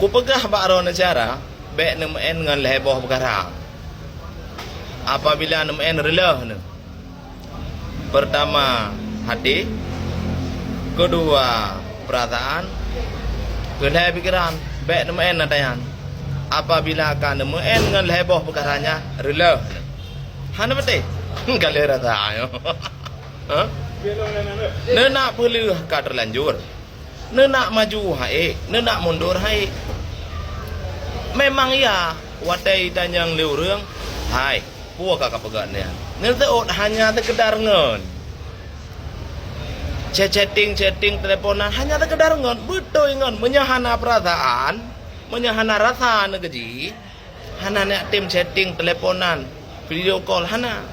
ku pegah bakron cara bek nemen ngan leboh perkara. Apabila nemen relah ne. Pertama hati, kedua perasaan, kedua pikiran bek nemen nadayan. Apabila kan nemen ngan leboh perkaranya relah. Hana betul? Kalau rasa ayo. Ha? Nak perlu ka terlanjur. Nak maju hai, nak mundur hai. Memang ya, watai tanyang liu reung, hai, puak kakak pegan ya. Ngerti hanya sekedar ngon. Chatting teleponan hanya sekedar ngon, betul ngon menyahana perasaan, menyahana rasa negeji. Hana nak tim chatting teleponan, video call hana.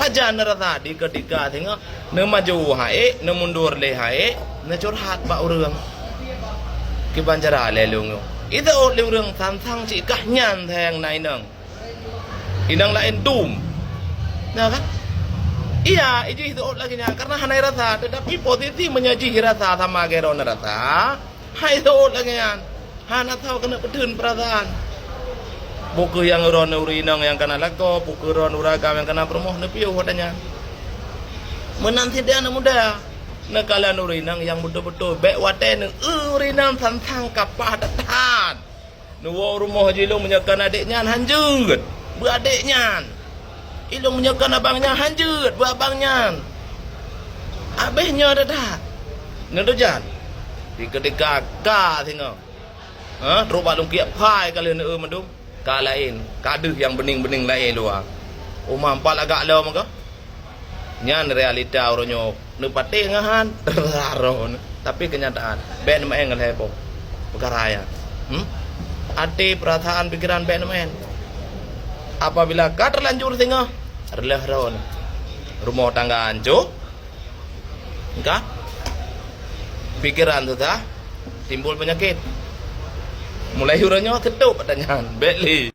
Pajan rasa di ketika tengok ne maju hae ne mundur le hae ne curhat ba urang ki banjara le lung itu le urang sang ci kah nyan thang nai nang inang lain tum nah kan iya itu lagi nya karena hanai rasa tetapi posisi menyaji rasa sama geron rasa hai itu lagi nya hana tahu kena pedun perasaan buku yang uron urinang yang kena lako, buku uron uragam yang kena promoh nepiu wadanya. Menanti dia anak muda, nekalan urinang yang betul-betul baik waten urinang tentang kapah datan. Nuwa rumah jilung menyakan adiknya hanjut, beradiknya. Ilung menyakan abangnya hanjut, abangnya. Abehnya dah. Nedojan. Di ketika ka tengok. Terus balung kiap pai kalian mendung. Ka lain, kaduh yang bening-bening lain luar. Mampal agak lau maka. Nyan realita orangnya nepati ngahan terlaron. Tapi kenyataan ben maen ngelhebo. Perkara ya. Ati perasaan pikiran ben maen. Apabila ka terlanjur tengah relah ron. Rumah tangga hancur. Enggak? Pikiran tu dah timbul penyakit. Mulai huranya ketup pertanyaan. Baiklah.